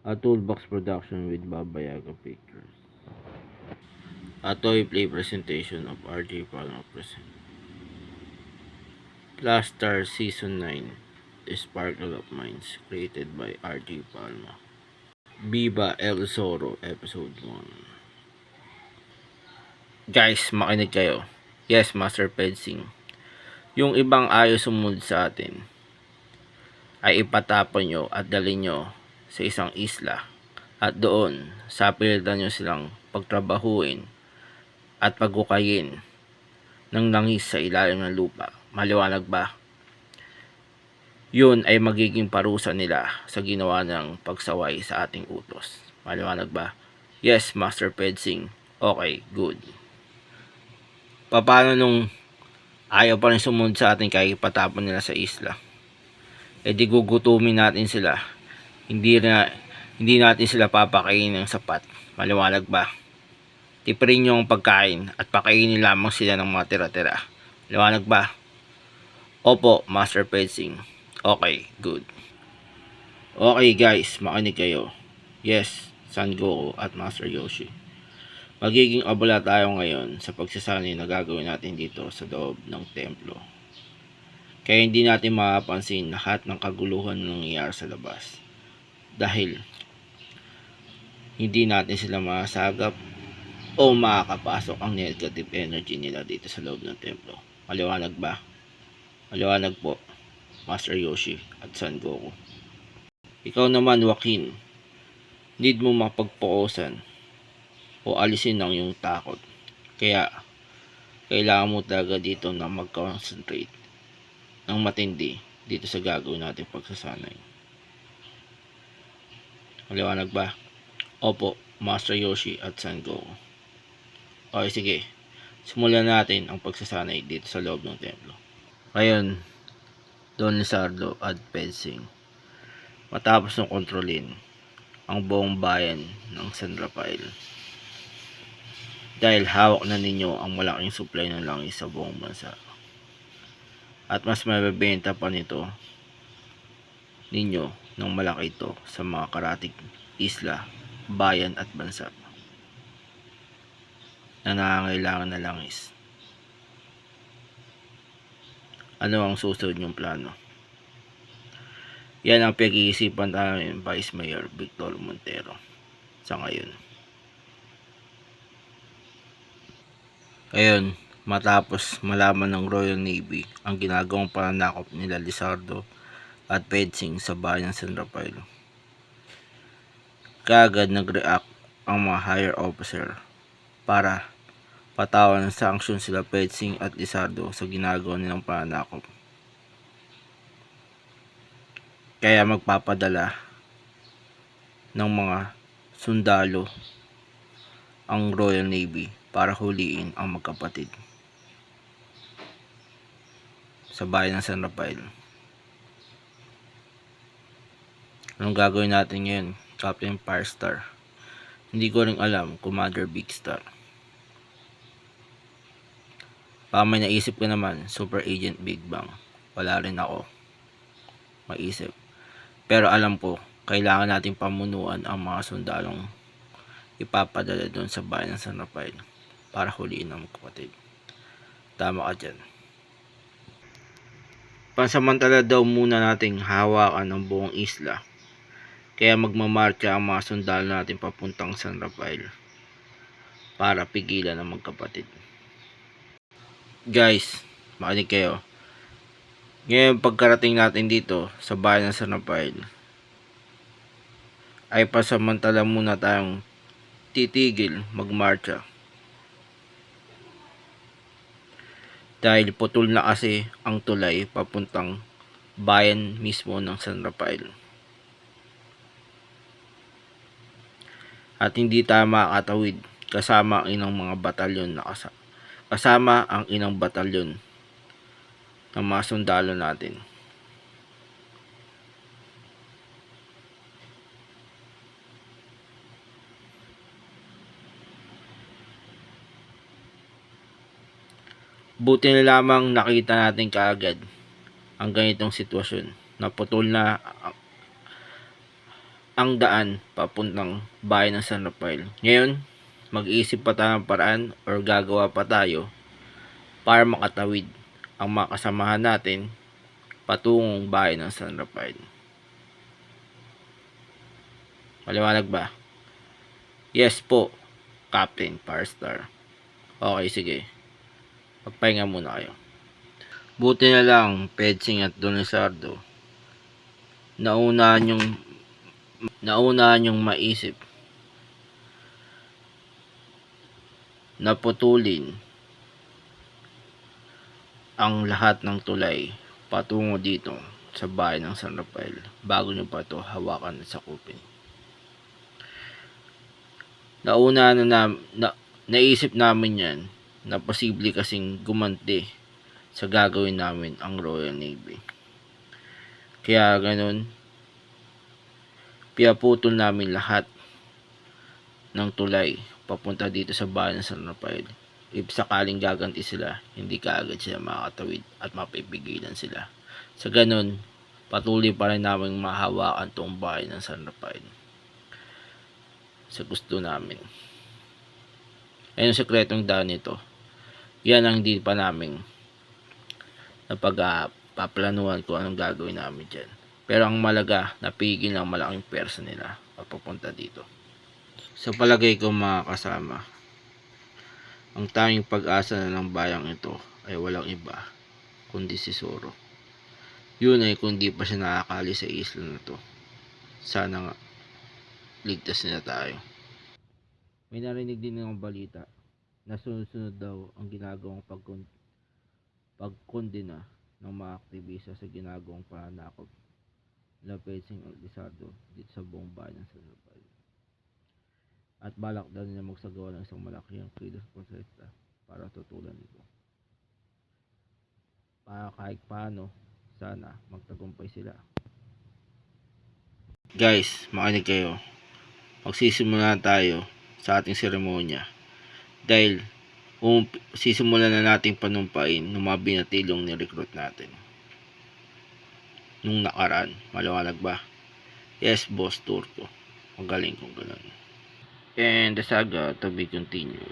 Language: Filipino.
A Toolbox production with Baba Yaga Pictures. A toy play presentation of RJ Palma present. Last Star Season 9, The Sparkle of Minds, created by RJ Palma. Viva El Zorro, Episode 1. Guys, makinig kayo. Yes, Master Pedsing. Yung ibang ayaw sumunod sa atin ay ipatapon nyo at dalhin nyo sa isang isla. At doon, sapilitan nyo silang pagtrabahuin at paghukayin ng langis sa ilalim ng lupa. Maliwanag ba? Yun ay magiging parusa nila sa ginawa ng pagsaway sa ating utos. Maliwanag ba? Yes, Master Pedsing. Okay, good. Paano nung ayaw pa rin sumunod sa atin kaya ipatapon nila sa isla? E di gugutumin natin sila. Hindi natin sila papakainin ng sapat. Maliwanag ba? Tipirin nyo ang pagkain at pakainin lamang sila ng mga tira-tira. Liwanag ba? Opo, Master Pedsing. Okay, good. Okay guys, makinig kayo. Yes, Son Goku at Master Yoshi. Magiging abala tayo ngayon sa pagsasanay na gagawin natin dito sa loob ng templo. Kaya hindi natin mapapansin lahat ng kaguluhan na nangyayari sa labas. Dahil hindi natin sila masagap o makakapasok ang negative energy nila dito sa loob ng templo. Maliwanag ba? Maliwanag po, Master Yoshi at Son Goku. Ikaw naman, Joaquin, need mo mapagpukusan o alisin ang iyong takot. Kaya, kailangan mo talaga dito na mag-concentrate ng matindi dito sa gagawin natin pagsasanay. Maliwanag ba? Opo, Master Yoshi at Son Goku. Okay, sige. Simulan natin ang pagsasanay dito sa loob ng templo. Ngayon, Don Lizardo at Pedsing, matapos ng kontrolin ang buong bayan ng San Rafael, dahil hawak na ninyo ang malaking supply ng langis sa buong bansa at mas mabebenta pa nito ninyo ng malaki ito sa mga karatig isla, bayan at bansa na nangangailangan na langis. Ano ang susunod nyong plano? Yan ang pag-iisipan namin Vice Mayor Victor Montero sa ngayon. Ngayon, matapos malaman ng Royal Navy ang ginagawang pananakop nila Lizardo at Pedsing sa bayan ng San Rafael, kaagad nag-react ang mga higher officer para patawan ng sanksyon sila Pedsing at Lizardo sa ginagawa nilang pananakop. Kaya magpapadala ng mga sundalo ang Royal Navy para huliin ang magkapatid sa bayan ng San Rafael. Anong gagawin natin ngayon, Captain Firestar? Hindi ko rin alam, Commander Big Star. Baka may naisip ka naman, Super Agent Big Bang. Wala rin ako maisip. Pero alam ko, kailangan natin pamunuan ang mga sundalong ipapadala doon sa bayan ng San Rafael para huliin ang kapatid. Tama ka dyan. Pansamantala daw muna nating hawakan ang buong isla. Kaya magmamarcha ang mga sundalo natin papuntang San Rafael para pigilan ang magkapatid. Guys, makinig kayo. Ngayon pagkarating natin dito sa bayan ng San Rafael, ay pasamantala muna tayong titigil magmarcha. Dahil putol na kasi ang tulay papuntang bayan mismo ng San Rafael. At hindi tayo makakatawid kasama ang inang mga batalyon na kasama ang inang batalyon ng mga sundalo natin. Buti na lamang nakita natin kaagad ang ganitong sitwasyon na putol na ang daan papuntang bayan ng San Rafael. Ngayon, mag-iisip pa tayo ng paraan or gagawa pa tayo para makatawid ang mga kasamahan natin patungong bayan ng San Rafael. Maliwanag ba? Yes po, Captain Firestar. Okay, sige. Magpahinga muna kayo. Buti na lang, Pedsing at Don Lizardo, naunahan yung maisip na putulin ang lahat ng tulay patungo dito sa bayan ng San Rafael bago nyo pa ito hawakan at sakupin. Naisip namin yan na posible kasing gumanti sa gagawin namin ang Royal Navy. Kaya ganun, pinaputol namin lahat ng tulay papunta dito sa bayan ng San Rafael. If sakaling gaganti sila, hindi kaagad sila makakatawid at mapipigilan sila. Sa ganun, patuloy pa rin namin mahawakan tong bayan ng San Rafael sa gusto namin. Ayun ang sekretong daan nito. Yan ang hindi pa namin napagpaplanuhan kung anong gagawin namin dyan. Pero ang malaga, napigil ng malaking persa nila papunta dito. Sa palagay ko mga kasama, ang tanging pag-asa na ng bayang ito ay walang iba kundi si Zoro. Yun ay kundi pa siya nakakali sa isla na to. Sana nga ligtas na tayo. May narinig din ng balita na sunod-sunod daw ang ginagawang pagkondena ng mga aktivista sa ginagawang pananakop na Pedsing at Lizardo dito sa buong bayan ng San Rafael. At balak daw nila magsagawa ng isang malaking kilos protesta para tutulan ito. Para kahit paano, sana magtagumpay sila. Guys, makinig kayo. Magsisimula tayo sa ating seremonya. Dahil sisimulan na natin panumpain ng mga binatilong ni-recruit natin. Nung nakaraan, maliwanag ba? Yes, Boss Turco. Magaling kung gano'n. And the saga to be continued.